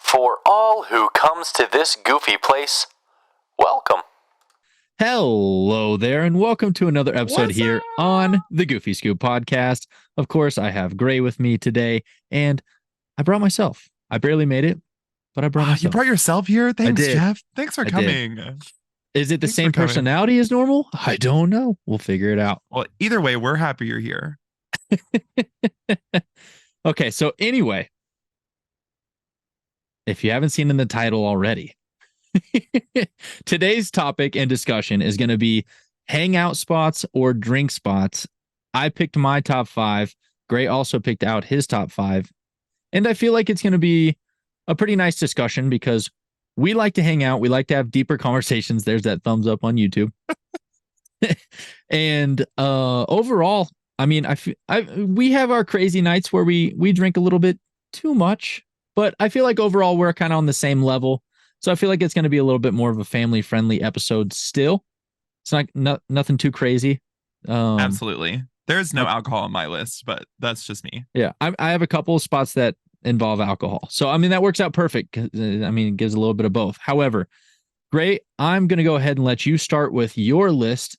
For all who comes to this goofy place, welcome. Hello there, and welcome to another episode here on the Goofy Scoop podcast. Of course, I have Gray with me today, and I brought myself. I barely made it, but I brought myself. You brought yourself here? Thanks, did. Jeff. Thanks for I coming. Is it the Thanks same for coming. personality as normal? I don't know. We'll figure it out. Well, either way, we're happy you're here. Okay, so anyway, if you haven't seen in the title already, today's topic and discussion is going to be hangout spots or drink spots. I picked my top 5. Gray also picked out his top 5. And I feel like it's going to be a pretty nice discussion because we like to hang out. We like to have deeper conversations. There's that thumbs up on YouTube. And overall, I mean, we have our crazy nights where we drink a little bit too much, but I feel like overall we're kind of on the same level. So I feel like it's going to be a little bit more of a family-friendly episode still. It's nothing too crazy. Absolutely. There's no alcohol on my list, but that's just me. Yeah, I have a couple of spots that involve alcohol. So, I mean, that works out perfect. I mean, it gives a little bit of both. However, Gray, I'm going to go ahead and let you start with your list.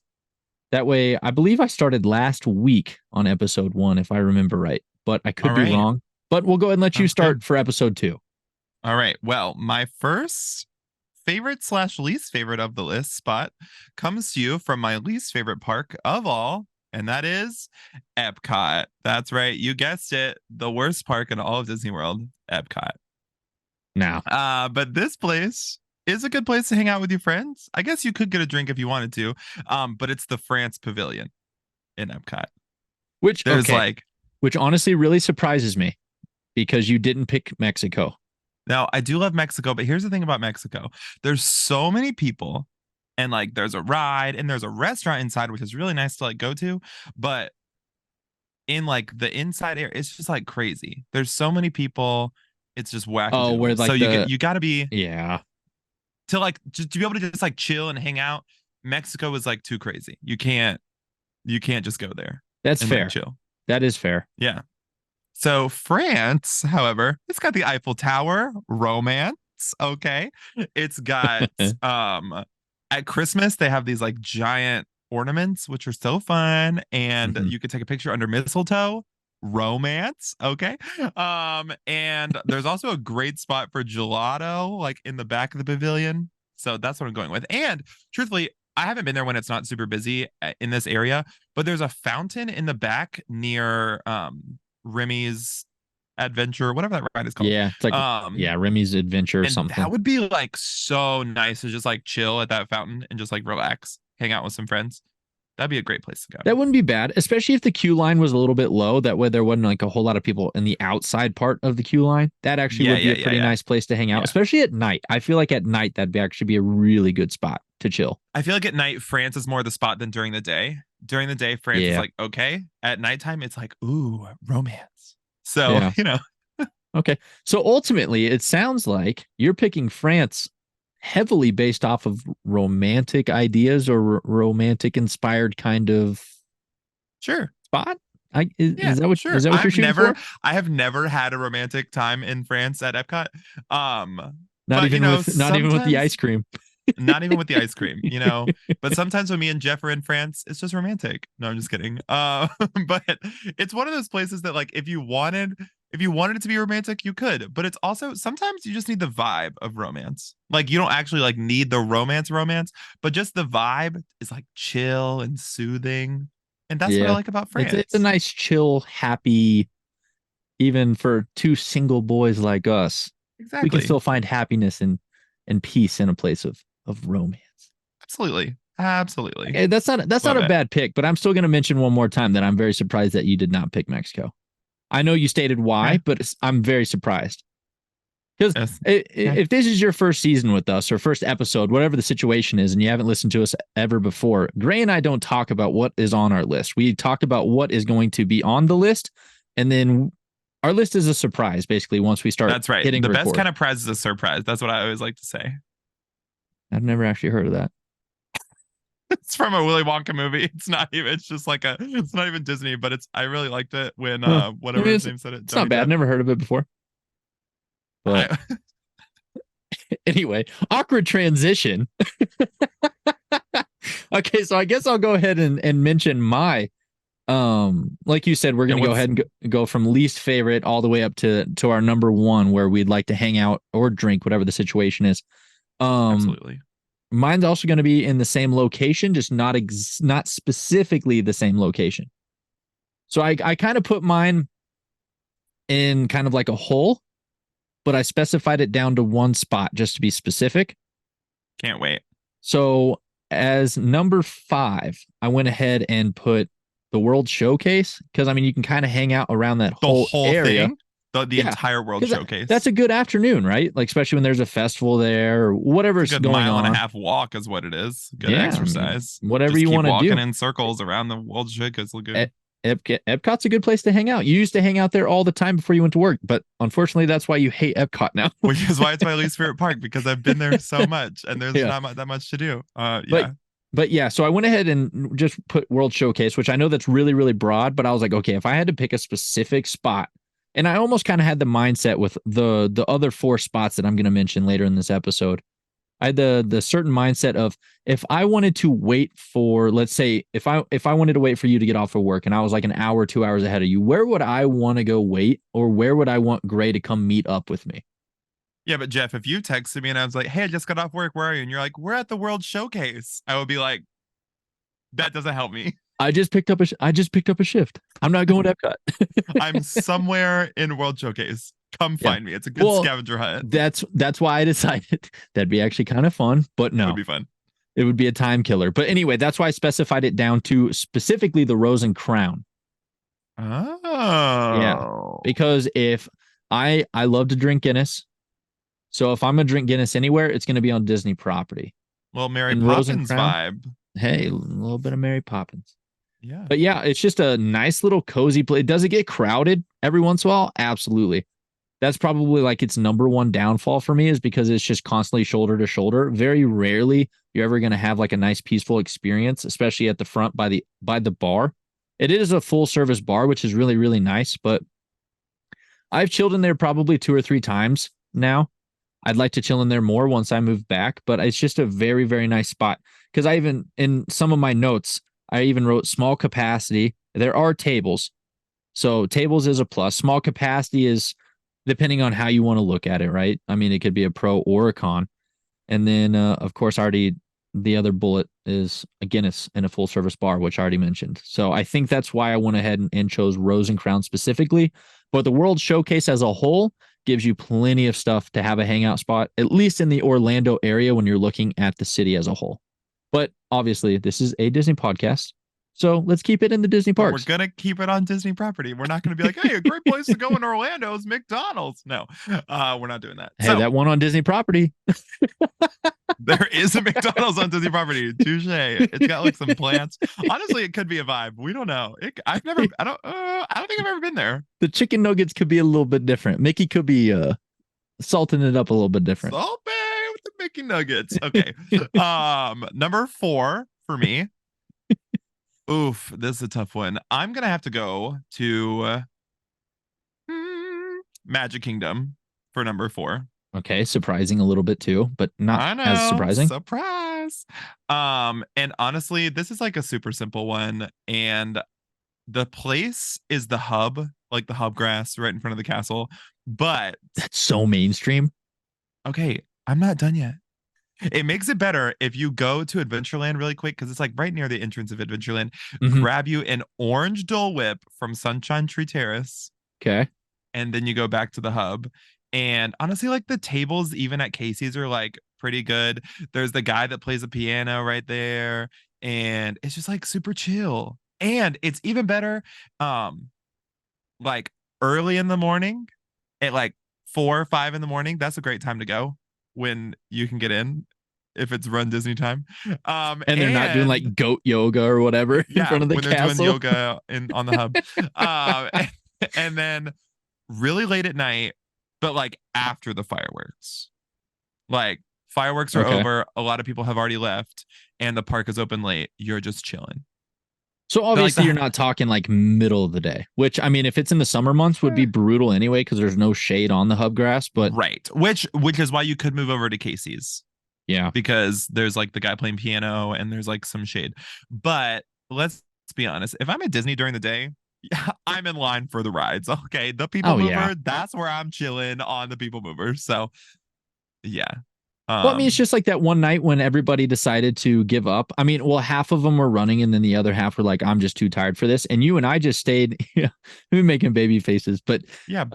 That way, I believe I started last week on episode 1, if I remember right, but I could be wrong. But we'll go ahead and let you start for episode 2. All right. Well, my first favorite / least favorite of the list spot comes to you from my least favorite park of all, and that is Epcot. That's right. You guessed it. The worst park in all of Disney World, Epcot. Now. But this place is a good place to hang out with your friends. I guess you could get a drink if you wanted to. But it's the France Pavilion in Epcot. Which honestly really surprises me because you didn't pick Mexico. Now, I do love Mexico, but here's the thing about Mexico. There's so many people, and like there's a ride and there's a restaurant inside, which is really nice to like go to. But in like the inside area, it's just like crazy. There's so many people. It's just wacky. Oh, where like so you got to be to like to be able to just like chill and hang out. Mexico is like too crazy. You can't just go there. That's fair. Like, chill. That is fair. Yeah. So France, however, it's got the Eiffel Tower, romance. Okay. It's got at Christmas, they have these like giant ornaments, which are so fun. And you could take a picture under mistletoe. Romance. Okay. And there's also a great spot for gelato, like in the back of the pavilion. So that's what I'm going with. And truthfully, I haven't been there when it's not super busy in this area, but there's a fountain in the back near Remy's Adventure, whatever that ride is called. Yeah, it's like Remy's Adventure or something. That would be like so nice to just like chill at that fountain and just like relax, hang out with some friends. That'd be a great place to go. That wouldn't be bad, especially if the queue line was a little bit low. That way there wasn't like a whole lot of people in the outside part of the queue line. That actually would be a pretty nice place to hang out, especially at night. I feel like at night that'd actually be a really good spot to chill. I feel like at night, France is more the spot than during the day. During the day, France is like, okay. At nighttime, it's like, ooh, romance. So, you know. Okay. So ultimately, it sounds like you're picking France heavily based off of romantic ideas or romantic inspired kind of spot. Is that what you're shooting for? I have never had a romantic time in France at Epcot. Not even with the ice cream. Not even with the ice cream, you know. But sometimes when me and Jeff are in France, it's just romantic. No, I'm just kidding. But it's one of those places that like if you wanted it to be romantic, you could. But it's also sometimes you just need the vibe of romance. Like you don't actually like need the romance, but just the vibe is like chill and soothing. And that's what I like about France. It's a nice, chill, happy, even for two single boys like us. Exactly. We can still find happiness and peace in a place of romance. Absolutely. Okay, that's not a bad pick, but I'm still going to mention one more time that I'm very surprised that you did not pick Mexico. I know you stated why, but I'm very surprised. Because if this is your first season with us or first episode, whatever the situation is, and you haven't listened to us ever before, Gray and I don't talk about what is on our list. We talk about what is going to be on the list, and then our list is a surprise, basically, once we start hitting record. The best kind of prize is a surprise. That's what I always like to say. I've never actually heard of that. It's from a Willy Wonka movie. It's not even Disney, but I really liked it when whatever his name said it. It's not bad. I've never heard of it before. But Anyway, awkward transition. Okay, so I guess I'll go ahead and mention my like you said, we're gonna go ahead and go from least favorite all the way up to our number one, where we'd like to hang out or drink, whatever the situation is. Absolutely. Mine's also going to be in the same location, just not specifically the same location. So I kind of put mine in kind of like a hole, but I specified it down to one spot just to be specific. Can't wait. So as number 5, I went ahead and put the World Showcase, because I mean you can kind of hang out around that whole area. Thing? The entire World Showcase. That's a good afternoon, right? Like, especially when there's a festival there or whatever's going on. Mile and a half walk is what it is. Good exercise. I mean, whatever you want to do. Walking in circles around the World Showcase. Look good. Epcot's a good place to hang out. You used to hang out there all the time before you went to work, but unfortunately, that's why you hate Epcot now. Which is why it's my least favorite park, because I've been there so much and there's not that much to do. But yeah, so I went ahead and just put World Showcase, which I know that's really, really broad, but I was like, okay, if I had to pick a specific spot, and I almost kind of had the mindset with the other 4 spots that I'm going to mention later in this episode. I had the certain mindset of, if I wanted to wait for, let's say, if I wanted to wait for you to get off of work and I was like an hour, 2 hours ahead of you, where would I want to go wait, or where would I want Gray to come meet up with me? Yeah, but Jeff, if you texted me and I was like, hey, I just got off work, where are you? And you're like, we're at the World Showcase, I would be like, that doesn't help me. I just picked up a shift. I'm not going to Epcot. I'm somewhere in World Showcase. Come find me. It's a good scavenger hunt. That's why I decided that'd be actually kind of fun, but no. It would be fun. It would be a time killer. But anyway, that's why I specified it down to specifically the Rose and Crown. Oh. Yeah. Because if I love to drink Guinness. So if I'm going to drink Guinness anywhere, it's going to be on Disney property. Well, Mary Poppins vibe. Hey, a little bit of Mary Poppins. Yeah. But yeah, it's just a nice little cozy place. Does it get crowded every once in a while? Absolutely. That's probably like its number one downfall for me, is because it's just constantly shoulder to shoulder. Very rarely you're ever going to have like a nice peaceful experience, especially at the front by the bar. It is a full service bar, which is really, really nice, but I've chilled in there probably 2 or 3 times now. I'd like to chill in there more once I move back, but it's just a very, very nice spot. Because I even, in some of my notes, I even wrote small capacity. There are tables. So tables is a plus. Small capacity is depending on how you want to look at it, right? I mean, it could be a pro or a con. And then, of course, already the other bullet is a Guinness in a full service bar, which I already mentioned. So I think that's why I went ahead and chose Rose and Crown specifically. But the World Showcase as a whole gives you plenty of stuff to have a hangout spot, at least in the Orlando area when you're looking at the city as a whole. But obviously, this is a Disney podcast, so let's keep it in the Disney parks. We're going to keep it on Disney property. We're not going to be like, hey, a great place to go in Orlando is McDonald's. No, we're not doing that. Hey, so, that one on Disney property. There is a McDonald's on Disney property. Touche. It's got like some plants. Honestly, it could be a vibe. We don't know. I don't think I've ever been there. The chicken nuggets could be a little bit different. Mickey could be salting it up a little bit different. Salt Bay with the Mickey nuggets. Okay. Number 4 for me. Oof, this is a tough one. I'm gonna have to go to Magic Kingdom for number 4. Okay, surprising a little bit too, but not as surprising. Surprise. And honestly, this is like a super simple one, and the place is the hub, like the hub grass right in front of the castle. But that's so mainstream. Okay, I'm not done yet. It makes it better if you go to Adventureland really quick, because it's like right near the entrance of Adventureland. Mm-hmm. Grab you an orange Dole Whip from Sunshine Tree Terrace. Okay. And then you go back to the hub. And honestly, like the tables, even at Casey's, are like pretty good. There's the guy that plays the piano right there. And it's just like super chill. And it's even better like early in the morning at like 4 or 5 in the morning. That's a great time to go when you can get in, if it's Run Disney time. And they're not doing like goat yoga or whatever in front of the castle. They're doing yoga on the hub. And then really late at night, but like after the fireworks. Like fireworks are over. A lot of people have already left and the park is open late. You're just chilling. So obviously you're not talking like middle of the day, which I mean, if it's in the summer months would be brutal anyway, because there's no shade on the hub grass, but right. Which is why you could move over to Casey's. Yeah. Because there's like the guy playing piano and there's like some shade. But let's be honest. If I'm at Disney during the day, I'm in line for the rides. Okay. The People Mover, that's where I'm chilling on the People Mover. So yeah. Well, I mean, it's just like that one night when everybody decided to give up. I mean, well, half of them were running and then the other half were like, I'm just too tired for this. And you and I just stayed, we're making baby faces, but yeah,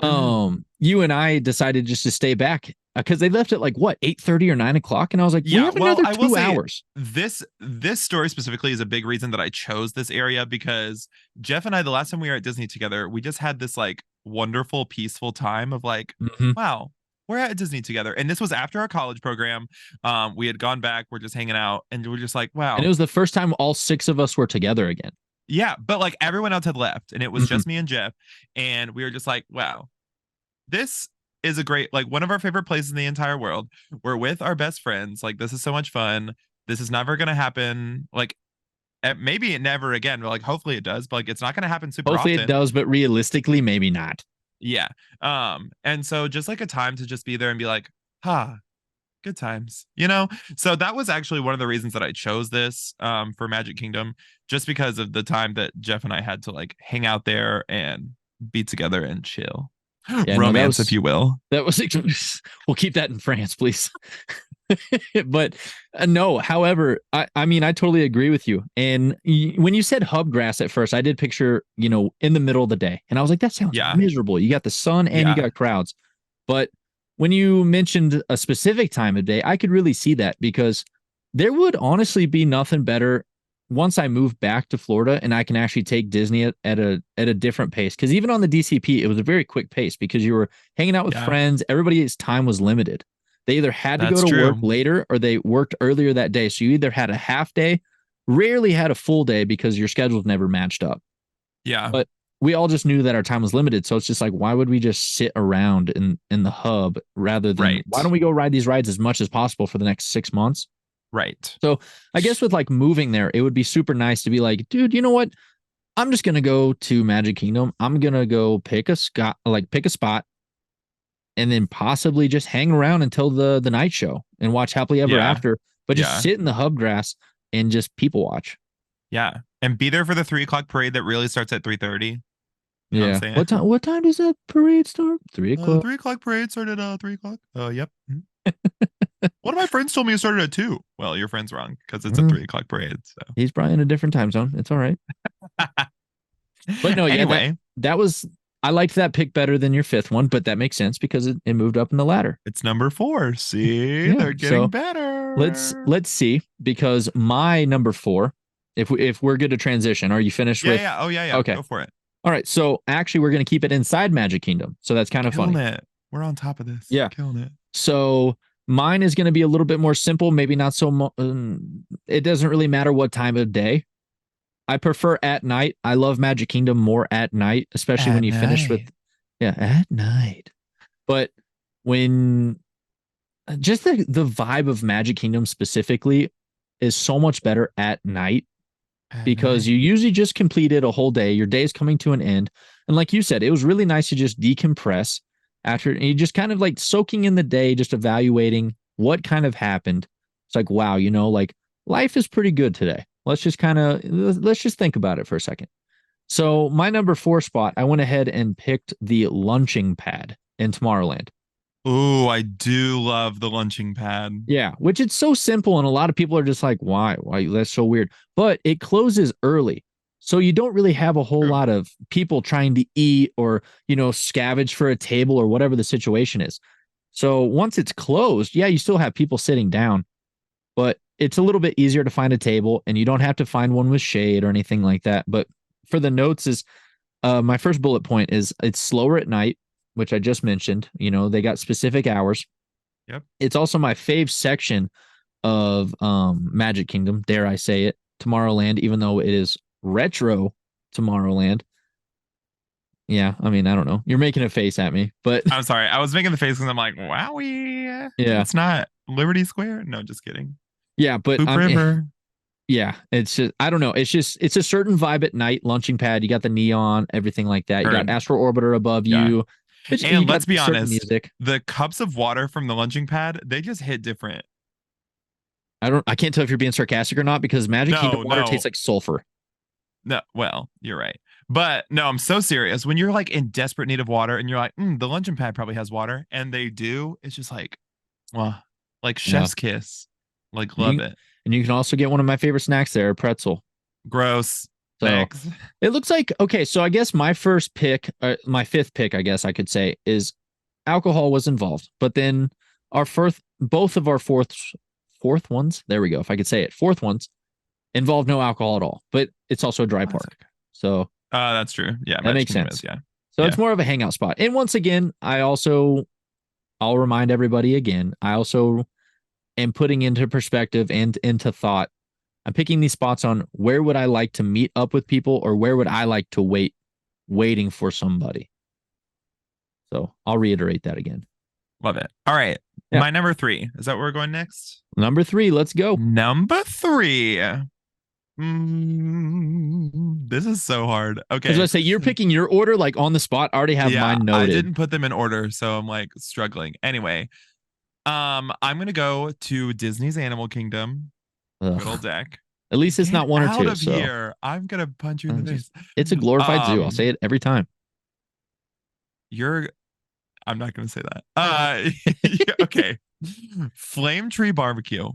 you and I decided just to stay back because they left at like what, 8:30 or 9:00. And I was like, we have another 2 hours. This story specifically is a big reason that I chose this area, because Jeff and I, the last time we were at Disney together, we just had this like wonderful, peaceful time of like, wow, we're at Disney together. And this was after our college program. We had gone back, we're just hanging out, and we're just like, wow. And it was the first time all 6 of us were together again. Yeah, but like everyone else had left and it was just me and Jeff. And we were just like, wow, this is a great, like one of our favorite places in the entire world. We're with our best friends. Like, this is so much fun. This is never going to happen. Like, maybe it never again, but like, hopefully it does, but like, it's not going to happen super often. Hopefully it does, but realistically, maybe not. Yeah. And so just like a time to just be there and be like, good times, So that was actually one of the reasons that I chose this for Magic Kingdom, just because of the time that Jeff and I had to like hang out there and be together and chill. Yeah, romance, if you will. That was we'll keep that in France, please. But no, however, I mean, I totally agree with you. And when you said hub grass at first, I did picture, in the middle of the day. And I was like, that sounds miserable. You got the sun and you got crowds. But when you mentioned a specific time of day, I could really see that, because there would honestly be nothing better once I move back to Florida and I can actually take Disney at a different pace. Because even on the DCP, it was a very quick pace because you were hanging out with friends. Everybody's time was limited. They either had to go to work later or they worked earlier that day. So you either had a half day, rarely had a full day because your schedules never matched up. Yeah. But we all just knew that our time was limited. So it's just like, why would we just sit around in the hub rather than why don't we go ride these rides as much as possible for the next 6 months? Right. So I guess with like moving there, it would be super nice to be like, dude, you know what? I'm just going to go to Magic Kingdom. I'm going to go pick a spot and then possibly just hang around until the night show and watch Happily Ever After, but just sit in the hub grass and just people watch. Yeah. And be there for the 3:00 parade that really starts at 3:30. Yeah. What time does that parade start? 3:00. 3:00 parade started at 3:00. Yep. One of my friends told me it started at 2. Well, your friend's wrong because it's a 3:00 parade. So he's probably in a different time zone. It's all right. But no, anyway, that was, I liked that pick better than your 5th one, but that makes sense because it moved up in the ladder. It's number 4. See, they're getting better. Let's see, because my number 4, if we're good to transition, are you finished with? Yeah. Oh yeah. Okay. Go for it. All right. So actually, we're going to keep it inside Magic Kingdom. So that's kind of funny. It. We're on top of this. Yeah. Killing it. So mine is going to be a little bit more simple. Maybe not so it doesn't really matter what time of day. I prefer at night. I love Magic Kingdom more at night, especially when you finish with, at night. But when just the vibe of Magic Kingdom specifically is so much better at night, because you usually just completed a whole day. Your day is coming to an end. And like you said, it was really nice to just decompress after you just kind of like soaking in the day, just evaluating what kind of happened. It's like, wow, like life is pretty good today. Let's just think about it for a second. So my number 4 spot, I went ahead and picked the lunching pad in Tomorrowland. Oh, I do love the lunching pad. Yeah, which it's so simple. And a lot of people are just like, why? That's so weird. But it closes early. So you don't really have a whole lot of people trying to eat or, scavenge for a table or whatever the situation is. So once it's closed, you still have people sitting down, but it's a little bit easier to find a table and you don't have to find one with shade or anything like that. But for the notes is my first bullet point is it's slower at night, which I just mentioned. They got specific hours. Yep. It's also my fave section of Magic Kingdom, dare I say it, Tomorrowland, even though it is retro Tomorrowland. Yeah, I mean, I don't know. You're making a face at me, but I'm sorry. I was making the face because I'm like, wowie. Yeah. It's not Liberty Square. No, just kidding. Yeah, but Hoop River. Yeah, it's just I don't know. It's a certain vibe at night. Launching pad, you got the neon, everything like that. You got Astro Orbiter above Yeah. you. You And got let's be certain honest, music. the cups of water from the launching pad, they just hit different. I can't tell if you're being sarcastic or not because Magic Kingdom water tastes like sulfur. No, well, you're right. But no, I'm so serious. When you're like in desperate need of water and you're like, the luncheon pad probably has water, and they do, it's just well, like chef's kiss. Like, love it. And you can also get one of my favorite snacks there, a pretzel. Gross. So Thanks. It looks like, okay, so I guess my first pick, my fifth pick, I guess I could say, is alcohol was involved. But then both of our fourth ones, there we go, if I could say it, fourth ones involve no alcohol at all. But it's also a dry park. So that's true. Yeah, that makes sense. So it's more of a hangout spot. And once again, I'll remind everybody again, I also am putting into perspective and into thought. I'm picking these spots on where would I like to meet up with people or where would I like to waiting for somebody. So I'll reiterate that again. Love it. All right. Yeah. My number 3. Is that where we're going next? Number 3. Let's go. Number 3. This is so hard. Okay. As I say, you're picking your order like on the spot. I already have mine noted. I didn't put them in order, so I'm like struggling. Anyway, I'm gonna go to Disney's Animal Kingdom. Good old deck. At least it's not one or two. Out of here! I'm gonna punch you in the face. It's a glorified zoo. I'll say it every time. I'm not gonna say that. Okay. Flame Tree Barbecue.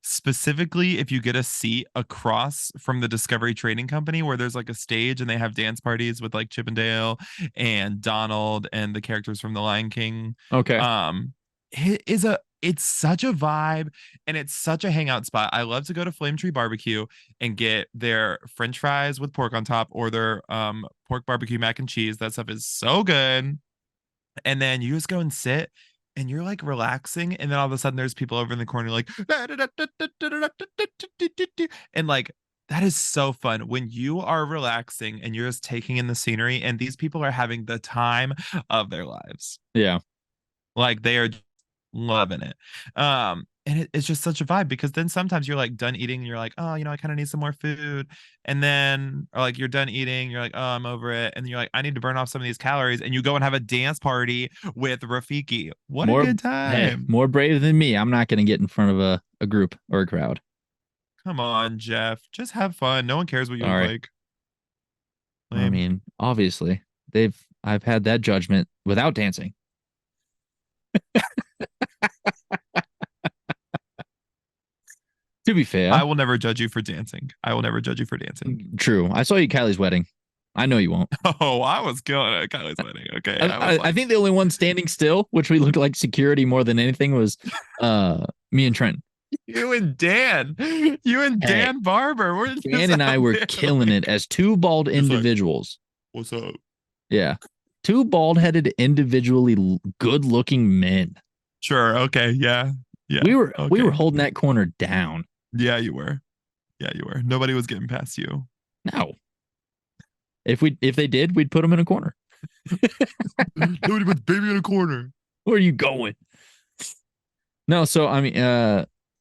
Specifically, if you get a seat across from the Discovery Trading Company where there's like a stage and they have dance parties with like Chip and Dale and Donald and the characters from The Lion King. Okay. It's such a vibe and it's such a hangout spot. I love to go to Flame Tree Barbecue and get their French fries with pork on top or their pork barbecue mac and cheese. That stuff is so good. And then you just go and sit and you're like relaxing, and then all of a sudden there's people over in the corner like and like that is so fun when you are relaxing and you're just taking in the scenery and these people are having the time of their lives. Yeah. Like they are loving it. And it's just such a vibe because then sometimes you're like done eating and you're like, oh, I kind of need some more food. And then, or like you're done eating, you're like, oh, I'm over it. And you're like, I need to burn off some of these calories. And you go and have a dance party with Rafiki. What a good time. Hey, more brave than me. I'm not going to get in front of a group or a crowd. Come on, Jeff. Just have fun. No one cares what you look like. Lame. I mean, obviously, I've had that judgment without dancing. To be fair, I will never judge you for dancing. True. I saw you at Kylie's wedding. I know you won't. Oh, I was killing it at Kylie's wedding. Okay. I think the only one standing still, which we looked like security more than anything, was me and Trent. You and Dan. Dan Barber. Dan and I were killing it as two bald individuals. Like, what's up? Yeah. Two bald-headed, individually good-looking men. Sure. Okay. Yeah. We were holding that corner down. Yeah, you were. Nobody was getting past you. No. If they did, we'd put them in a corner. Nobody puts baby in a corner. Where are you going? No, so I mean,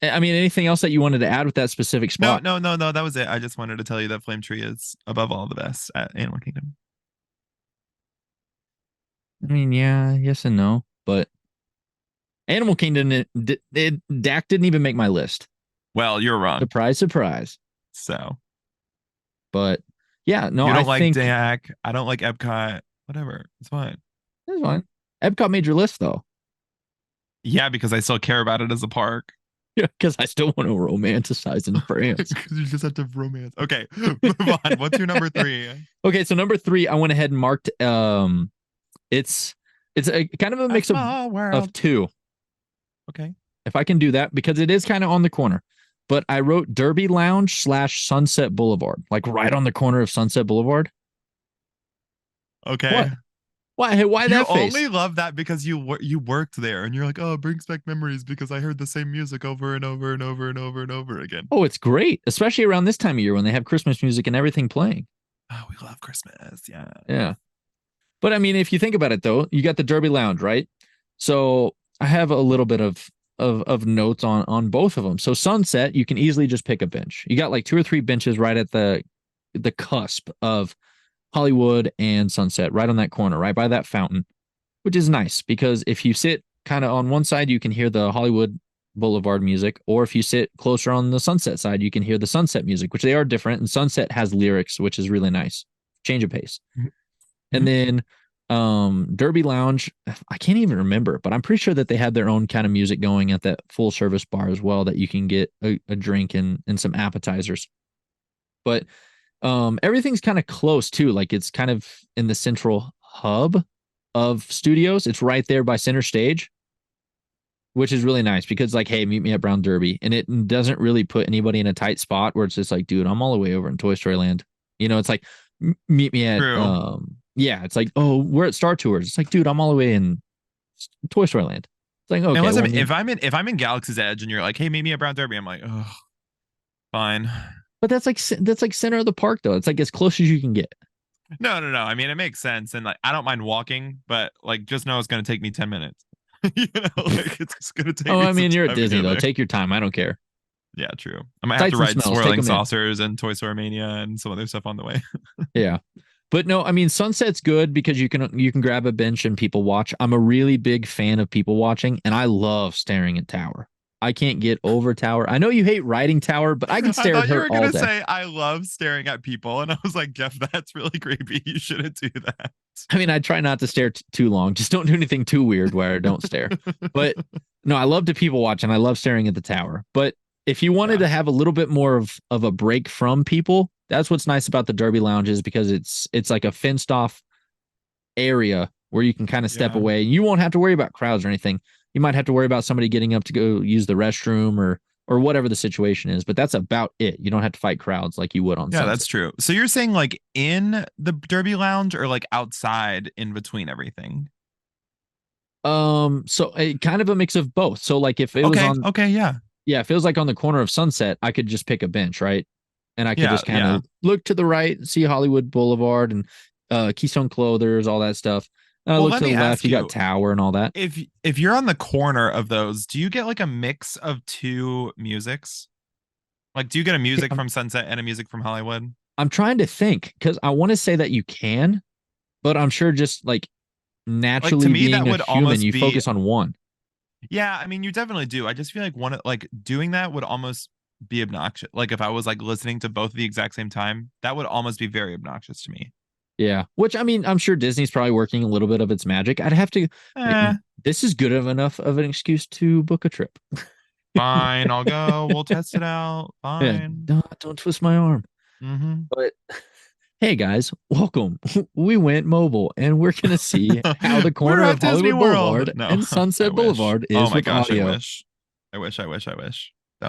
anything else that you wanted to add with that specific spot? No. That was it. I just wanted to tell you that Flame Tree is above all the best at Animal Kingdom. I mean, yeah, yes and no, but Animal Kingdom, Dak didn't even make my list. Well, you're wrong. Surprise. So, but yeah, no, you don't like Dak. I don't like Epcot. Whatever, it's fine. It's fine. Epcot made your list though. Yeah, because I still care about it as a park. Yeah, because I still want to romanticize in France. Because you just have to romance. Okay, move on. What's your number 3? Okay, so number 3, I went ahead and marked. It's a kind of a mix of two. Okay. If I can do that, because it is kind of on the corner. But I wrote Derby Lounge / Sunset Boulevard, like right on the corner of Sunset Boulevard. Okay. Why that face? You only love that because you worked there and you're like, oh, it brings back memories because I heard the same music over and over and over and over and over again. Oh, it's great, especially around this time of year when they have Christmas music and everything playing. Oh, we love Christmas. Yeah. Yeah. But I mean, if you think about it, though, you got the Derby Lounge, right? So I have a little bit of of notes on both of them. So Sunset, you can easily just pick a bench. You got like 2 or 3 benches right at the cusp of Hollywood and Sunset, right on that corner, right by that fountain, which is nice because if you sit kind of on one side, you can hear the Hollywood Boulevard music, or if you sit closer on the Sunset side, you can hear the Sunset music, which they are different. And Sunset has lyrics, which is really nice. Change of pace. Mm-hmm. And then Derby Lounge, I can't even remember, but I'm pretty sure that they had their own kind of music going at that full service bar as well, that you can get a drink and some appetizers. But everything's kind of close too. Like it's kind of in the central hub of studios. It's right there by center stage, which is really nice because like, hey, meet me at Brown Derby. And it doesn't really put anybody in a tight spot where it's just like, dude, I'm all the way over in Toy Story Land. You know, it's like, meet me at, yeah, it's like, oh, we're at Star Tours. It's like, dude, I'm all the way in Toy Story Land. It's like, okay. Unless if I'm in Galaxy's Edge and you're like, hey, meet me at Brown Derby, I'm like, oh, fine. But that's like center of the park though. It's like as close as you can get. No. I mean, it makes sense, and like I don't mind walking, but like just know it's gonna take me 10 minutes. You know, like it's gonna take. Oh, I mean, you're at Disney though. Take your time. I don't care. Yeah, true. I might have to ride swirling saucers and Toy Story Mania and some other stuff on the way. Yeah. But no, I mean, Sunset's good because you can grab a bench and people watch. I'm a really big fan of people watching, and I love staring at Tower. I can't get over Tower. I know you hate riding Tower, but I can stare at her all day. You were going to say, I love staring at people, and I was like, Jeff, that's really creepy. You shouldn't do that. I mean, I try not to stare too long. Just don't do anything too weird where I don't stare. But no, I love to people watch, and I love staring at the Tower. But if you wanted to have a little bit more of a break from people, that's what's nice about the Derby Lounges, because it's like a fenced off area where you can kind of step away. You won't have to worry about crowds or anything. You might have to worry about somebody getting up to go use the restroom or whatever the situation is, but that's about it. You don't have to fight crowds like you would on Sunset. That's true. So you're saying like in the Derby Lounge or like outside in between everything? So kind of a mix of both. So like if it was on, if it was like on the corner of Sunset, I could just pick a bench, right? And I could just kind of look to the right, see Hollywood Boulevard and Keystone Clothers, all that stuff. Look to the left, you got Tower and all that. If you're on the corner of those, do you get like a mix of 2 musics? Like, do you get a music from Sunset and a music from Hollywood? I'm trying to think, because I want to say that you can, but I'm sure just like naturally, like, to me, being that would a human, you focus on one. Yeah, I mean, you definitely do. I just feel like doing that would almost be obnoxious. Like if I was like listening to both at the exact same time, that would almost be very obnoxious to me. Yeah, which I mean, I'm sure Disney's probably working a little bit of its magic. I'd have to. This is good enough of an excuse to book a trip. Fine, I'll go. We'll test it out. Fine. Yeah, don't twist my arm. Mm-hmm. But hey, guys, welcome. We went mobile, and we're gonna see how the corner of Hollywood Boulevard and Sunset Boulevard is. Oh my gosh, audio. I wish.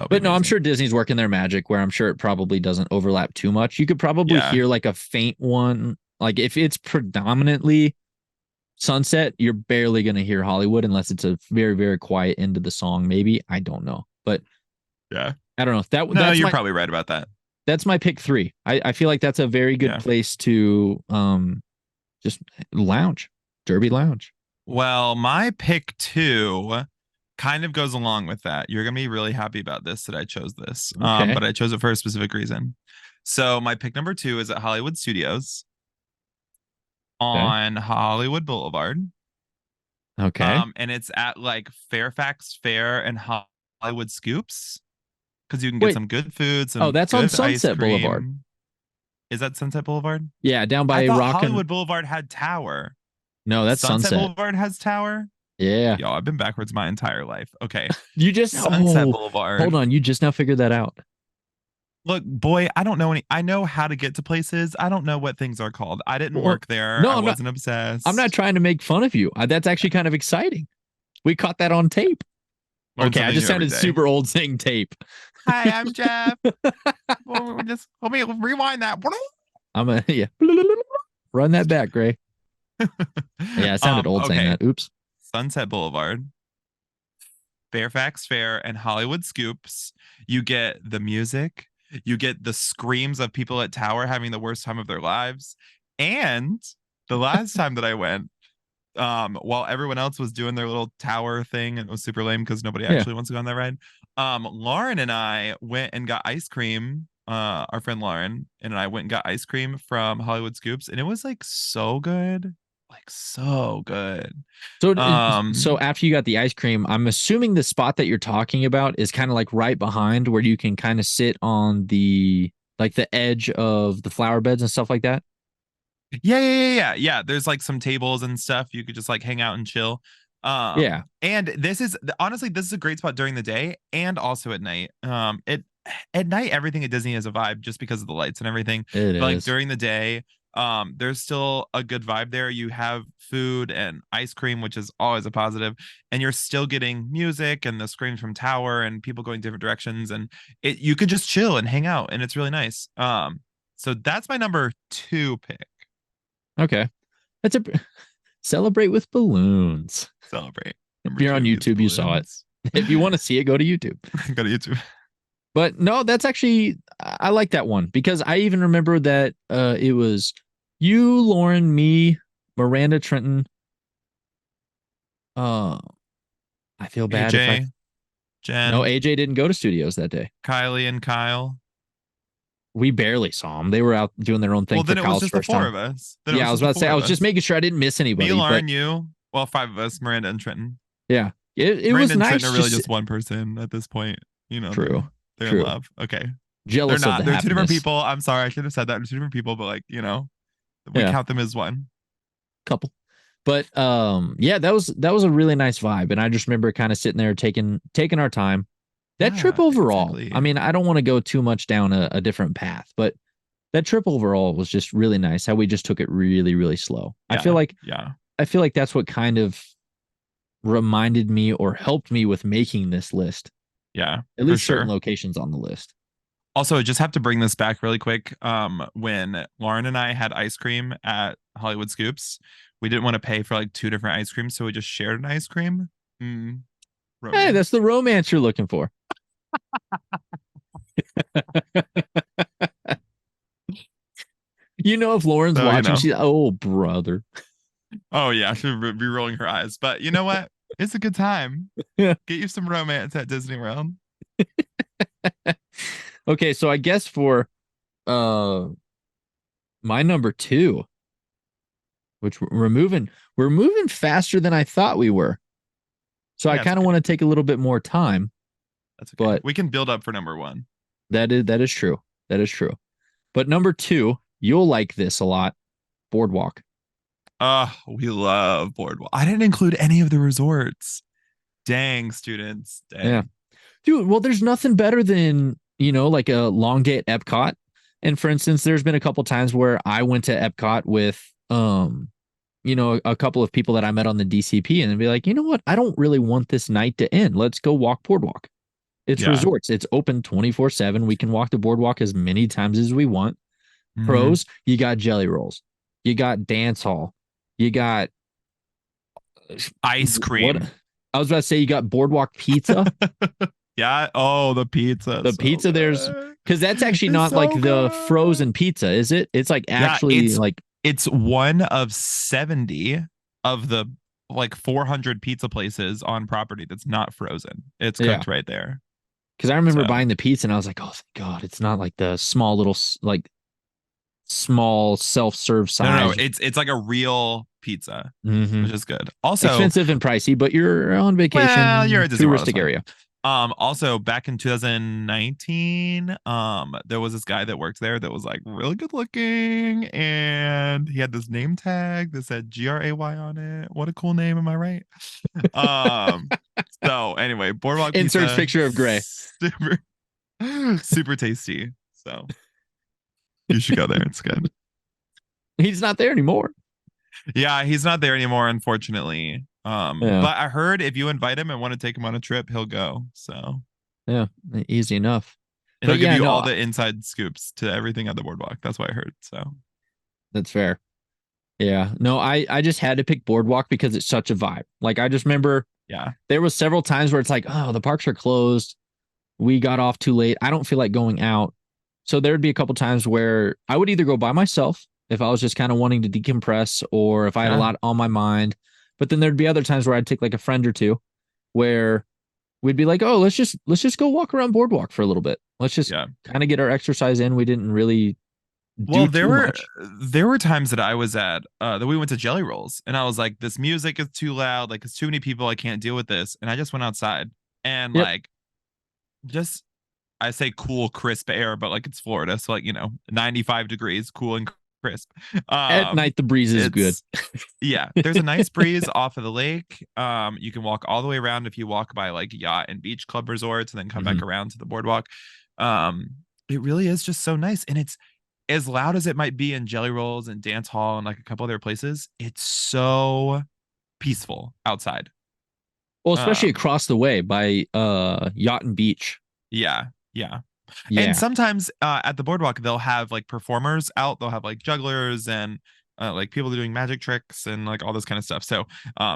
But no, I'm sure Disney's working their magic where I'm sure it probably doesn't overlap too much. You could probably hear like a faint one. Like if it's predominantly Sunset, you're barely going to hear Hollywood unless it's a very, very quiet end of the song. Maybe. I don't know. But yeah, I don't know. No, you're probably right about that. That's my pick 3. I feel like that's a very good place to just lounge. Derby Lounge. Well, my pick 2 kind of goes along with that. You're going to be really happy about this that I chose this. Okay. But I chose it for a specific reason. So my pick number 2 is at Hollywood Studios on Hollywood Boulevard. Okay. And it's at like Fairfax Fair and Hollywood Scoops, because you can get some good food. That's on Sunset Boulevard. Is that Sunset Boulevard? Yeah, down by Hollywood Boulevard had Tower. No, that's Sunset Boulevard has Tower. Yeah. Yo, I've been backwards my entire life. Okay. You just Sunset Boulevard. Hold on, you just now figured that out. Look, boy, I don't know I know how to get to places. I don't know what things are called. I didn't work there. No, I wasn't obsessed. I'm not trying to make fun of you. That's actually kind of exciting. We caught that on tape. Okay, I just sounded super old saying tape. Hi, I'm Jeff. Let me rewind that. Run that back, Gray. Yeah, I sounded old saying that. Oops. Sunset Boulevard, Fairfax Fair, and Hollywood Scoops. You get the music. You get the screams of people at Tower having the worst time of their lives. And the last time that I went, while everyone else was doing their little tower thing, and it was super lame because nobody Yeah. actually wants to go on that ride. Lauren and I went and got ice cream. Our friend Lauren and I went and got ice cream from Hollywood Scoops, and it was like so good. Like so good. So after you got the ice cream, I'm assuming the spot that you're talking about is kind of like right behind where you can kind of sit on the edge of the flower beds and stuff like that. Yeah. There's like some tables and stuff. You could just like hang out and chill. Yeah. And this is honestly, this is a great spot during the day and also at night. At night, everything at Disney is a vibe just because of the lights and everything. It But like is. during the day, there's still a good vibe there. You have food and ice cream, which is always a positive, and you're still getting music and the screams from Tower and people going different directions, and you could just chill and hang out, and it's really nice. So that's my number 2 pick. Okay. That's a celebrate with balloons. Celebrate. If you're on YouTube, you saw it. If you want to see it, go to YouTube. Go to YouTube. But no, that's actually, I like that one because I even remember that it was you, Lauren, me, Miranda, Trenton. I feel bad AJ, Jen. No, AJ didn't go to studios that day. Kylie and Kyle. We barely saw them. They were out doing their own thing. Well, then it was just the 4 of us. Yeah, I was about to say, I was just making sure I didn't miss anybody. Me, Lauren, you. Well, 5 of us, Miranda and Trenton. Yeah. It Miranda was and nice. Trenton are really just one person at this point. You know, true. They're true. in love. Okay. Jealous they're not. of the They're 2 different happiness. people. I'm sorry. I should have said that. They're 2 different people, but like, you know, we count them as one. Couple. But yeah, that was a really nice vibe. And I just remember kind of sitting there taking our time. That trip overall, exactly. I mean, I don't want to go too much down a different path, but that trip overall was just really nice. How we just took it really, really slow. Yeah, I feel like that's what kind of reminded me or helped me with making this list. Yeah, at least certain locations on the list. Also, I just have to bring this back really quick. When Lauren and I had ice cream at Hollywood Scoops, we didn't want to pay for like 2 different ice creams, so we just shared an ice cream. Hey, that's the romance you're looking for. You know, if Lauren's watching, she's brother. Oh yeah, she'll be rolling her eyes. But you know what? It's a good time. Yeah. Get you some romance at Disney World. Okay, so I guess for my number 2, which we're moving faster than I thought we were. So yeah, I kind of want to take a little bit more time. That's okay. But we can build up for number 1. That is true. That is true. But number 2, you'll like this a lot. Boardwalk. We love Boardwalk. I didn't include any of the resorts. Dang, students. Dang. Yeah. Dude, well, there's nothing better than, like a long day at Epcot. And for instance, there's been a couple times where I went to Epcot with, a couple of people that I met on the DCP and they'd be like, you know what? I don't really want this night to end. Let's go walk Boardwalk. It's resorts. It's open 24/7. We can walk the Boardwalk as many times as we want. Mm-hmm. Pros, you got jelly rolls. You got dance hall. You got ice cream. I was about to say you got Boardwalk pizza. Yeah. Oh, the pizza. The pizza good. There's because that's actually not so like good. The frozen pizza, is it? It's like actually it's one of 70 of the like 400 pizza places on property that's not frozen. It's cooked right there. Because I remember buying the pizza and I was like, oh thank God, it's not like the small little small self-serve size. No, it's like a real pizza, which is good. Also expensive and pricey, but you're on vacation. Well, you're a touristic area. Also back in 2019, there was this guy that worked there that was like really good looking, and he had this name tag that said GRAY on it. What a cool name, am I right? So anyway, Boardwalk inserts pizza, picture of Gray. Super tasty. So you should go there. It's good. He's not there anymore. Yeah, he's not there anymore, unfortunately. But I heard if you invite him and want to take him on a trip, he'll go. So yeah, easy enough. And he'll give you all the inside scoops to everything at the Boardwalk. That's what I heard. So that's fair. Yeah. No, I just had to pick Boardwalk because it's such a vibe. Like I just remember there was several times where it's like, oh, the parks are closed. We got off too late. I don't feel like going out. So there would be a couple times where I would either go by myself if I was just kind of wanting to decompress, or if I had a lot on my mind, But then there'd be other times where I'd take like a friend or two where we'd be like, oh, let's just go walk around Boardwalk for a little bit. Let's just kind of get our exercise in. We didn't really do too much. There were times that I was at that we went to Jelly Rolls and I was like, this music is too loud, like it's too many people, I can't deal with this. And I just went outside and like just I say cool, crisp air, but like it's Florida, so like 95 degrees, cool and crisp. At night the breeze is good. Yeah, there's a nice breeze off of the lake. You can walk all the way around if you walk by like yacht and beach club resorts and then come back around to the boardwalk. It really is just so nice, and it's as loud as it might be in Jelly Rolls and Dance Hall and like a couple other places. It's so peaceful outside. Well, especially across the way by Yacht and Beach. Yeah. And sometimes at the boardwalk they'll have like performers out. They'll have like jugglers and like people doing magic tricks and like all this kind of stuff. So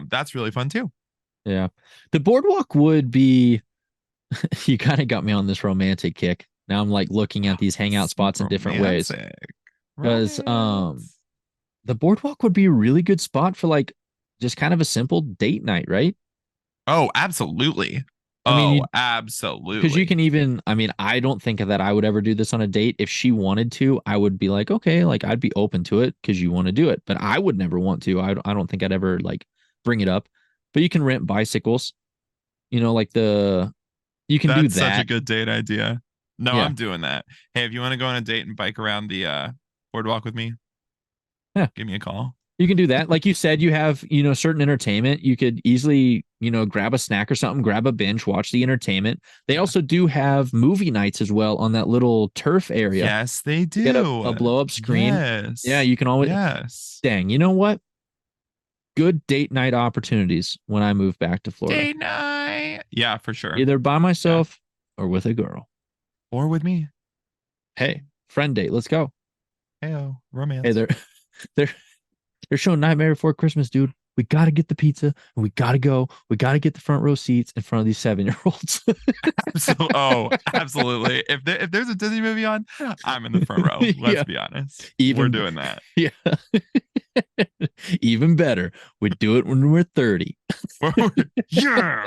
that's really fun too. Yeah, the boardwalk would be. You kind of got me on this romantic kick. Now I'm like looking at these hangout spots in different ways. Because the boardwalk would be a really good spot for like just kind of a simple date night, right? Oh, absolutely. Absolutely. Because you can even, I don't think that I would ever do this on a date. If she wanted to, I would be like, okay, like I'd be open to it because you want to do it. But I would never want to. I don't think I'd ever like bring it up. But you can rent bicycles. You can do that. That's such a good date idea. No, yeah. I'm doing that. Hey, if you want to go on a date and bike around the boardwalk with me, give me a call. You can do that. Like you said, you have, certain entertainment. You could easily, grab a snack or something, grab a bench, watch the entertainment. They also do have movie nights as well on that little turf area. Yes, they do. Get a blow up screen. Yes. Yeah, you can always. Yes. Dang, you know what? Good date night opportunities when I move back to Florida. Date night. Yeah, for sure. Either by myself or with a girl. Or with me. Hey, friend date. Let's go. Heyo, romance. Hey, they're showing Nightmare Before Christmas, dude. We got to get the pizza and we got to go. We got to get the front row seats in front of these 7-year-olds. Absolutely. If there's a Disney movie on, I'm in the front row. Let's be honest. We're doing that. Yeah. Even better. We do it when we're 30. Yeah.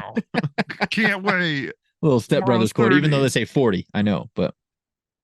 Can't wait. Little Step Brothers quote, even though they say 40. I know, but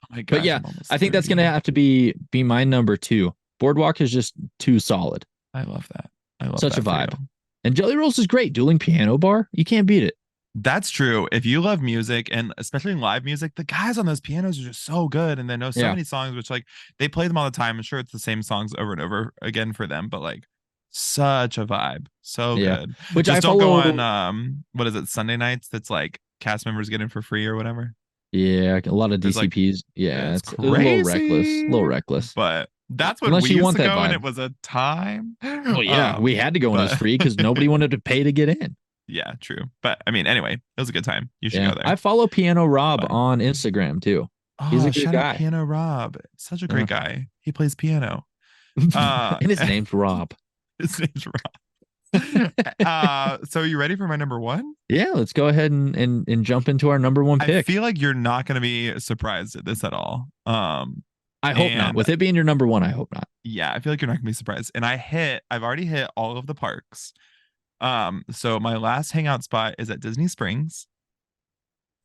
oh my gosh, but yeah, I think that's gonna have to be my number 2. Boardwalk is just too solid. I love that. I love such a vibe. And Jelly Rolls is great. Dueling Piano Bar, you can't beat it. That's true. If you love music, and especially live music, the guys on those pianos are just so good, and they know so many songs, which like they play them all the time. I'm sure it's the same songs over and over again for them, but like such a vibe. So good. Which just don't go on what is it, Sunday nights that's like cast members get in for free or whatever. Yeah, a lot of DCPs. It's a little reckless. But that's when we used to go, and it was a time. Well, yeah, we had to go when it was free because nobody wanted to pay to get in. Yeah, true. But anyway, it was a good time. You should go there. I follow Piano Rob on Instagram too. He's a good guy. Piano Rob, such a great guy. He plays piano. And his name's Rob. His name's Rob. So you ready for my number 1? Yeah, let's go ahead and jump into our number 1 pick. I feel like you're not going to be surprised at this at all. I hope not. With it being your number 1, I hope not. Yeah, I feel like you're not gonna be surprised. And I've already hit all of the parks. So my last hangout spot is at Disney Springs.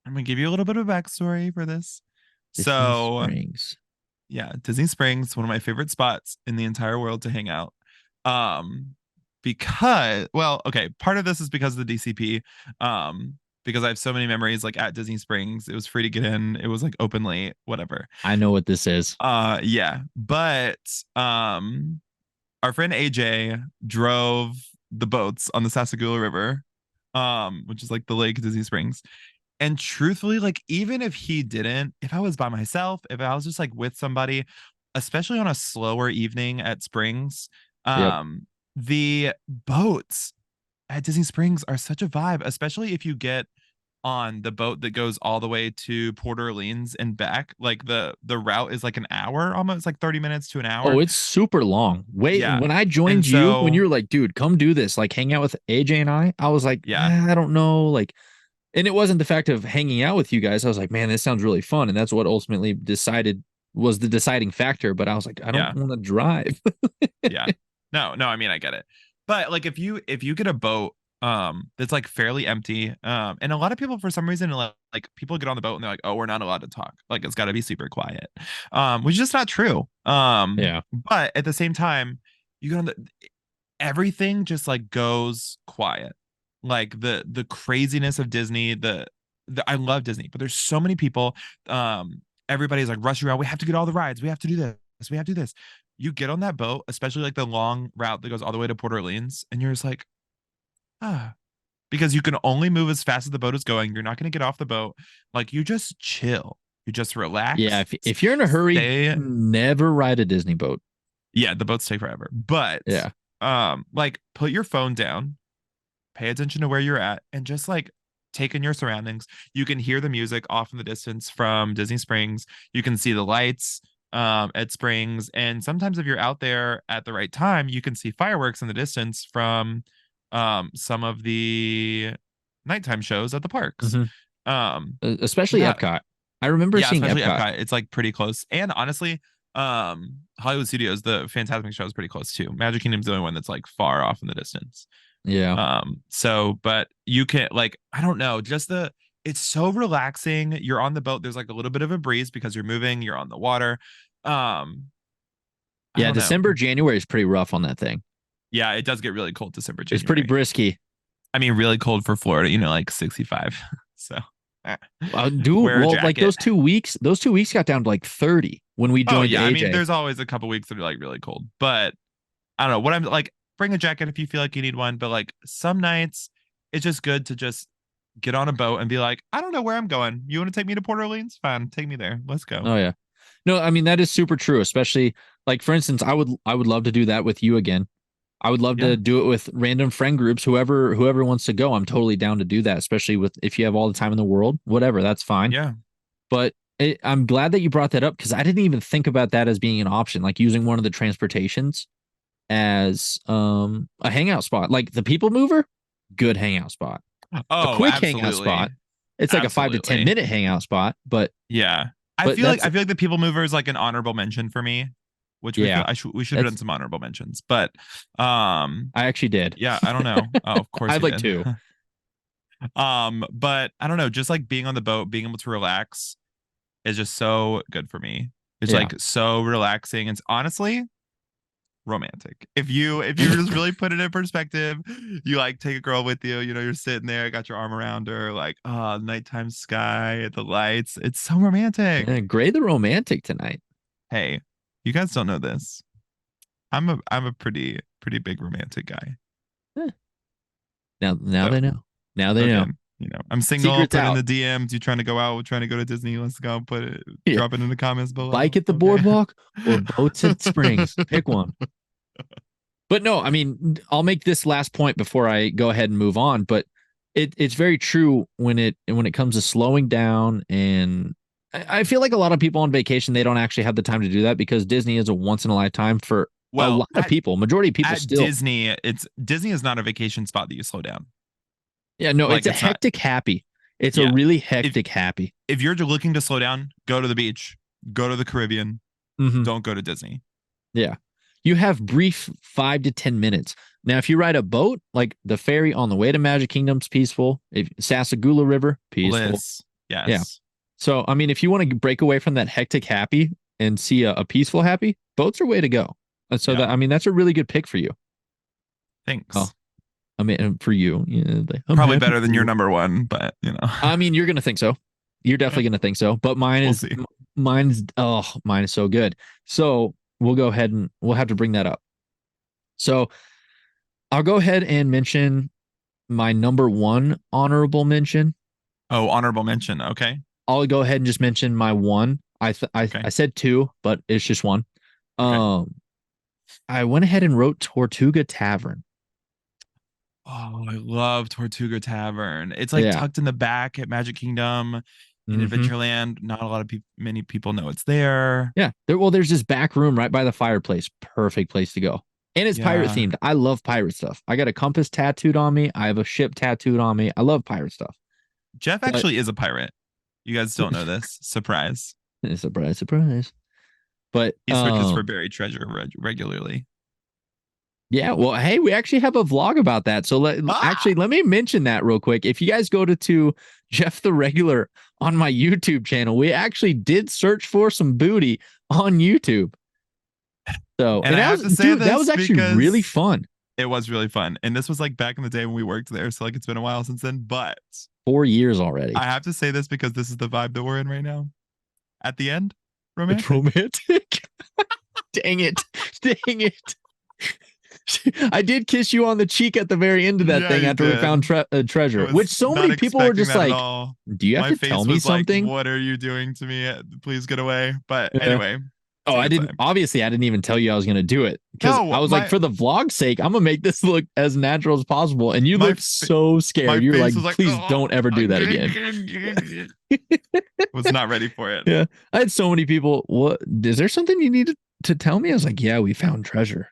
I'm gonna give you a little bit of backstory for this. Disney Springs. Yeah, Disney Springs, one of my favorite spots in the entire world to hang out. Because part of this is because of the DCP. Because I have so many memories like at Disney Springs. It was free to get in. It was like open late, whatever. I know what this is. Yeah. But our friend AJ drove the boats on the Sassagoula River, which is like the lake Disney Springs. And truthfully, like even if he didn't, if I was by myself, if I was just like with somebody, especially on a slower evening at Springs, the boats at Disney Springs are such a vibe, especially if you get on the boat that goes all the way to Port Orleans and back. Like the route is like an hour, almost like 30 minutes to an hour. Oh, it's super long. When I joined you, when you were like, dude, come do this, like hang out with AJ and I was like, I don't know. Like, and it wasn't the fact of hanging out with you guys. I was like, man, this sounds really fun. And that's what ultimately was the deciding factor. But I was like, I don't want to drive. Yeah. No, I mean, I get it. But like if you get a boat that's like fairly empty, and a lot of people for some reason like people get on the boat and they're like, oh, we're not allowed to talk, like it's got to be super quiet, which is just not true. Yeah. But at the same time, you go on the everything just like goes quiet, like the craziness of Disney, the I love Disney, but there's so many people, everybody's like rushing around, we have to get all the rides, we have to do this, we have to do this. You get on that boat, especially like the long route that goes all the way to Port Orleans, and you're just like, ah, because you can only move as fast as the boat is going. You're not going to get off the boat. Like you just chill. You just relax. Yeah. If you're in a hurry, stay, never ride a Disney boat. yeah, the boats take forever. But Yeah. like put your phone down, pay attention to where you're at, and just like take in your surroundings. You can hear the music off in the distance from Disney Springs. You can see the lights at Springs. And sometimes if you're out there at the right time, you can see fireworks in the distance from some of the nighttime shows at the parks. Especially Yeah, Epcot. I remember seeing especially Epcot. Epcot. It's like pretty close. And honestly, Hollywood Studios, the Fantasmic show is pretty close too. Magic Kingdom's the only one that's like far off in the distance. Yeah. So but you can like, I don't know, just it's so relaxing. You're on the boat, there's like a little bit of a breeze because you're moving, you're on the water. I Yeah, don't know. December, January is pretty rough on that thing. Yeah, it does get really cold December, January. It's pretty brisky. I mean, really cold for Florida, like 65. So dude, well, like those 2 weeks got down to like 30 when we joined. Yeah, AJ. I mean, there's always a couple weeks that are like really cold, but I don't know what I'm like. Bring a jacket if you feel like you need one, but like some nights it's just good to just get on a boat and be like, I don't know where I'm going. You want to take me to Port Orleans? Fine, take me there. Let's go. Oh yeah. No, I mean that is super true, especially like for instance, I would love to do that with you again. I would love to do it with random friend groups, whoever wants to go. I'm totally down to do that, especially with if you have all the time in the world, whatever, that's fine. Yeah. But I'm glad that you brought that up because I didn't even think about that as being an option, like using one of the transportations as a hangout spot, like the People Mover, good hangout spot. Oh, a quick absolutely. hangout spot. It's like a 5 to 10 minute hangout spot, but yeah, I feel like the People Mover is like an honorable mention for me, which we should have done some honorable mentions, but I actually did. Yeah, I don't know. Oh, of course I have like did. 2. But I don't know, just like being on the boat, being able to relax is just so good for me. It's like so relaxing. It's honestly romantic. If you just really put it in perspective, you like take a girl with you, you're sitting there, got your arm around her, like nighttime sky, the lights. It's so romantic. Yeah, Gray the romantic tonight. Hey, you guys don't know this. I'm a pretty big romantic guy. Now they know. Now they know. I'm single. Secret's put out. in the DMs. You trying to go out? We're trying to go to Disney. Let's go. Drop it in the comments below. Bike at the boardwalk or boats at Springs. Pick one. But no, I mean, I'll make this last point before I go ahead and move on. But it's very true when it comes to slowing down, and I feel like a lot of people on vacation, they don't actually have the time to do that because Disney is a once in a lifetime for a lot of people. Majority of people still. Disney is not a vacation spot that you slow down. Yeah, no, it's a hectic happy. It's a really hectic happy. If you're looking to slow down, go to the beach, go to the Caribbean. Don't go to Disney. Yeah. You have brief 5 to 10 minutes. Now, if you ride a boat, like the ferry on the way to Magic Kingdom's peaceful. If Sasagula River, peaceful. Yes. Yeah. So, I mean, if you want to break away from that hectic happy and see a peaceful happy, boats are way to go. And so that's a really good pick for you. Thanks. Oh, I mean, for you, probably better than your number one, but I mean, you're gonna think so. You're definitely gonna think so. But mine is so good. So we'll go ahead and we'll have to bring that up. So I'll go ahead and mention my number 1 honorable mention. Oh, honorable mention. Okay. I'll go ahead and just mention my 1. I said 2, but it's just 1. Okay. I went ahead and wrote Tortuga Tavern. Oh, I love Tortuga Tavern. It's like tucked in the back at Magic Kingdom in Adventureland. Not a lot of many people know it's there. Yeah. There's this back room right by the fireplace. Perfect place to go. And it's pirate themed. I love pirate stuff. I got a compass tattooed on me. I have a ship tattooed on me. I love pirate stuff. Jeff actually is a pirate. You guys don't know this. Surprise. Surprise. But he searches for buried treasure regularly. Yeah, well, hey, we actually have a vlog about that. So let me mention that real quick. If you guys go to Jeff the Regular on my YouTube channel, we actually did search for some booty on YouTube. So And I have to say that was actually really fun. It was really fun. And this was like back in the day when we worked there. So like it's been a while since then, but 4 years already. I have to say this because this is the vibe that we're in right now. At the end, romantic. It's romantic. Dang it. Dang it. I did kiss you on the cheek at the very end of that thing after we found treasure, which so many people were just like, do you have to tell me something? Like, what are you doing to me? Please get away. But anyway. Oh, I didn't even tell you I was going to do it because I was like, for the vlog's sake, I'm going to make this look as natural as possible. And you looked so scared. You're like, please don't ever do that again. Was not ready for it. Yeah. I had so many people. What is there something you needed to tell me? I was like, yeah, we found treasure.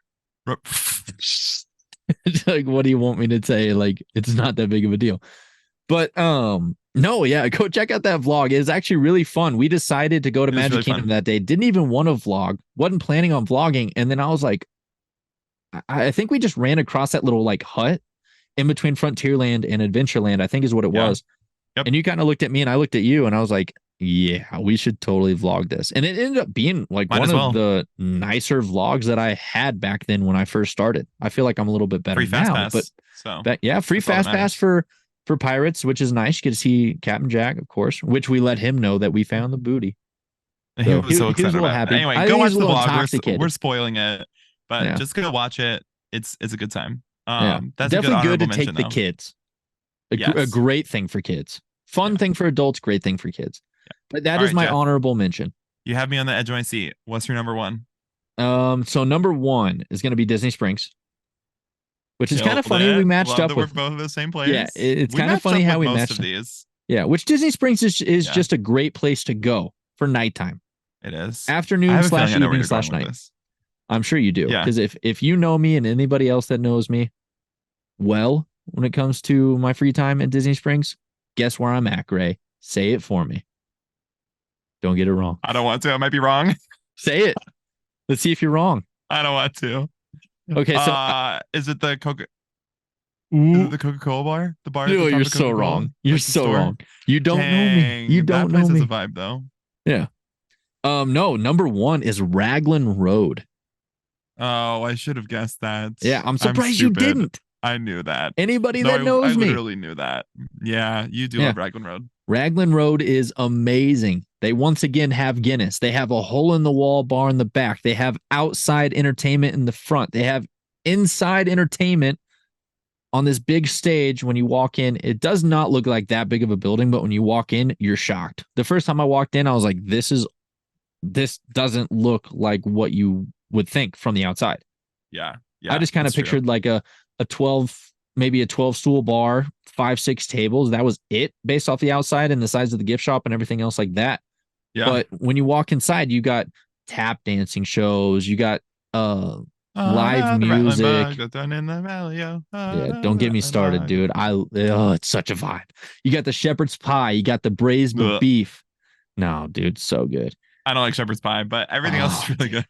Like, what do you want me to say? Like, it's not that big of a deal. But no, yeah, go check out that vlog. It's actually really fun. We decided to go to Magic Kingdom that day. Didn't even want to vlog. Wasn't planning on vlogging. And then I was like, I think we just ran across that little like hut in between Frontierland and Adventureland, I think is what it was. Yep. And you kind of looked at me and I looked at you and I was like, yeah, we should totally vlog this. And it ended up being like one of the nicer vlogs that I had back then when I first started. I feel like I'm a little bit better now. But yeah, free fast pass for Pirates, which is nice. You get to see Captain Jack, of course, which we let him know that we found the booty. So he was so excited about it. Anyway, go watch the vlog. We're spoiling it, but just go watch it. It's a good time. That's definitely good to take the kids. A great thing for kids. Fun thing for adults, great thing for kids. Yeah. But that is my honorable mention. You have me on the edge of my seat. What's your number one? So number one is going to be Disney Springs. Which is kind of funny. We matched up with. We're both in the same place. Yeah, it's kind of funny how we matched these. Yeah, which Disney Springs is just a great place to go for nighttime. It is afternoon / evening / night. I'm sure you do, because if you know me and anybody else that knows me, well, when it comes to my free time at Disney Springs, guess where I'm at, Gray? Say it for me. Don't get it wrong. I don't want to. I might be wrong. Say it. Let's see if you're wrong. I don't want to. Okay, so is it the Coca-Cola bar? The bar? No, you're so wrong. You're so wrong. You don't know me. You don't know me. That place has a vibe, though. Yeah. No, number one is Raglan Road. Oh, I should have guessed that. Yeah, I'm surprised you didn't. I knew that. Anybody that knows me. I literally knew that. Yeah, you do love Raglan Road. Raglan Road is amazing. They once again have Guinness. They have a hole-in-the-wall bar in the back. They have outside entertainment in the front. They have inside entertainment on this big stage. When you walk in, it does not look like that big of a building, but when you walk in, you're shocked. The first time I walked in, I was like, this doesn't look like what you would think from the outside. Yeah. I just kind of pictured like a 12 stool bar, 5-6 tables. That was it based off the outside and the size of the gift shop and everything else like that. Yeah. But when you walk inside, you got tap dancing shows, you got live music. Don't get me started, dude. It's such a vibe. You got the shepherd's pie, you got the braised beef. No, dude, so good. I don't like shepherd's pie, but everything else is really good.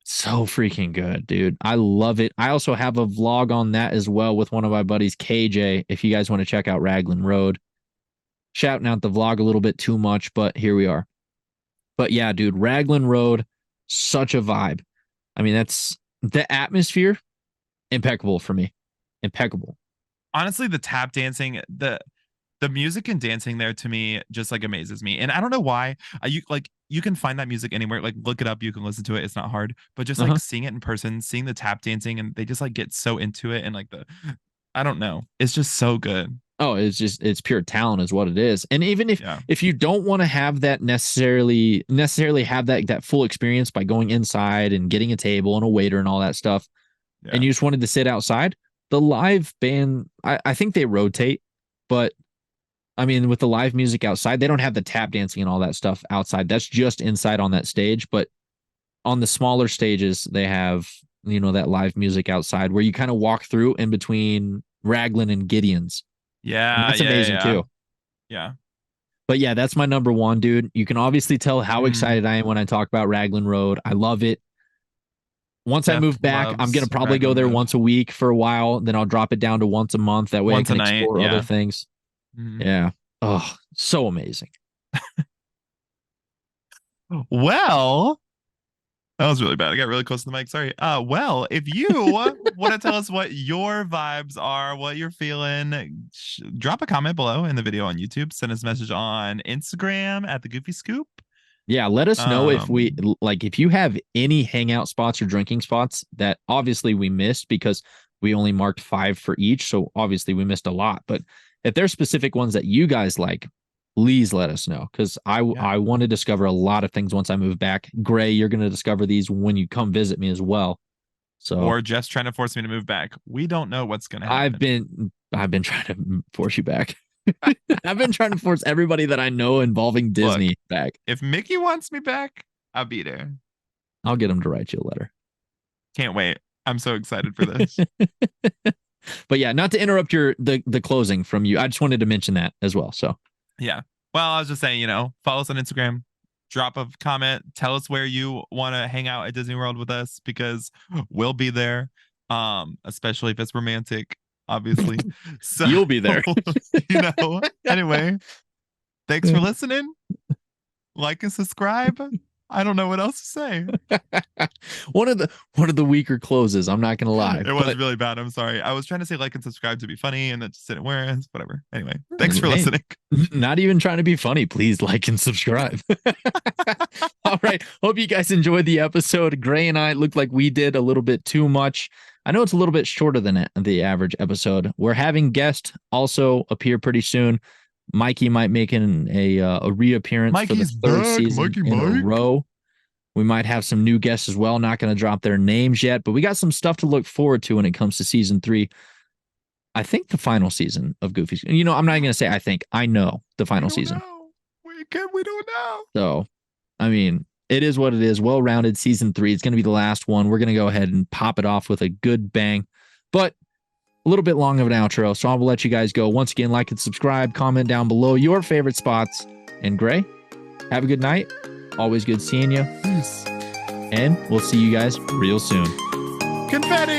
So freaking good, dude. I love it. I also have a vlog on that as well with one of my buddies, KJ, if you guys want to check out Raglan Road. Shouting out the vlog a little bit too much, but here we are. But yeah, dude, Raglan Road, such a vibe. I mean, that's the atmosphere, impeccable for me. Impeccable. Honestly, the tap dancing, the music and dancing there to me just like amazes me. And I don't know why. You can find that music anywhere. Like, look it up. You can listen to it. It's not hard. But just like seeing it in person, seeing the tap dancing, and they just like get so into it. And like I don't know. It's just so good. Oh, it's pure talent is what it is. And even if you don't want to have that necessarily have that full experience by going inside and getting a table and a waiter and all that stuff, and you just wanted to sit outside, the live band, I think they rotate, but I mean, with the live music outside, they don't have the tap dancing and all that stuff outside. That's just inside on that stage. But on the smaller stages, they have, that live music outside where you kind of walk through in between Raglan and Gideon's. Yeah. And that's amazing too. Yeah. But yeah, that's my number one, dude. You can obviously tell how excited I am when I talk about Raglan Road. I love it. Once I move back, I'm going to probably go there once a week for a while. Then I'll drop it down to once a month. That way I can explore other things. Mm-hmm. Yeah. Oh, so amazing. Well, that was really bad. I got really close to the mic. Sorry. Well, if you want to tell us what your vibes are, what you're feeling, drop a comment below in the video on YouTube. Send us a message on Instagram at the Goofy Scoop. Yeah, let us know if you have any hangout spots or drinking spots that obviously we missed because we only marked 5 for each. So obviously we missed a lot. But if there's specific ones that you guys like, please let us know because I want to discover a lot of things once I move back. Gray, you're going to discover these when you come visit me as well. So or just trying to force me to move back. We don't know what's going to happen. I've been trying to force you back. I've been trying to force everybody that I know involving Disney back. If Mickey wants me back, I'll be there. I'll get him to write you a letter. Can't wait. I'm so excited for this. But yeah, not to interrupt the closing from you. I just wanted to mention that as well. So yeah. Well, I was just saying, follow us on Instagram, drop a comment, tell us where you want to hang out at Disney World with us because we'll be there. Especially if it's romantic. Obviously, so you'll be there. Anyway, thanks for listening. Like and subscribe. I don't know what else to say. one of the weaker closes. I'm not gonna lie. It was really bad. I'm sorry. I was trying to say like and subscribe to be funny, and that just didn't work. Whatever. Anyway, thanks for listening. Not even trying to be funny. Please like and subscribe. All right. Hope you guys enjoyed the episode. Gray and I looked like we did a little bit too much. I know it's a little bit shorter than the average episode. We're having guests also appear pretty soon. Mikey might make a reappearance for the third season in a row. We might have some new guests as well. Not going to drop their names yet, but we got some stuff to look forward to when it comes to season 3. I think the final season of Goofy. I'm not going to say I think. I know the final season. We don't know. So, I mean, it is what it is. Well-rounded season 3. It's going to be the last one. We're going to go ahead and pop it off with a good bang. But a little bit long of an outro, so I will let you guys go. Once again, like and subscribe, comment down below your favorite spots. And Gray, have a good night. Always good seeing you. Peace. And we'll see you guys real soon. Confetti!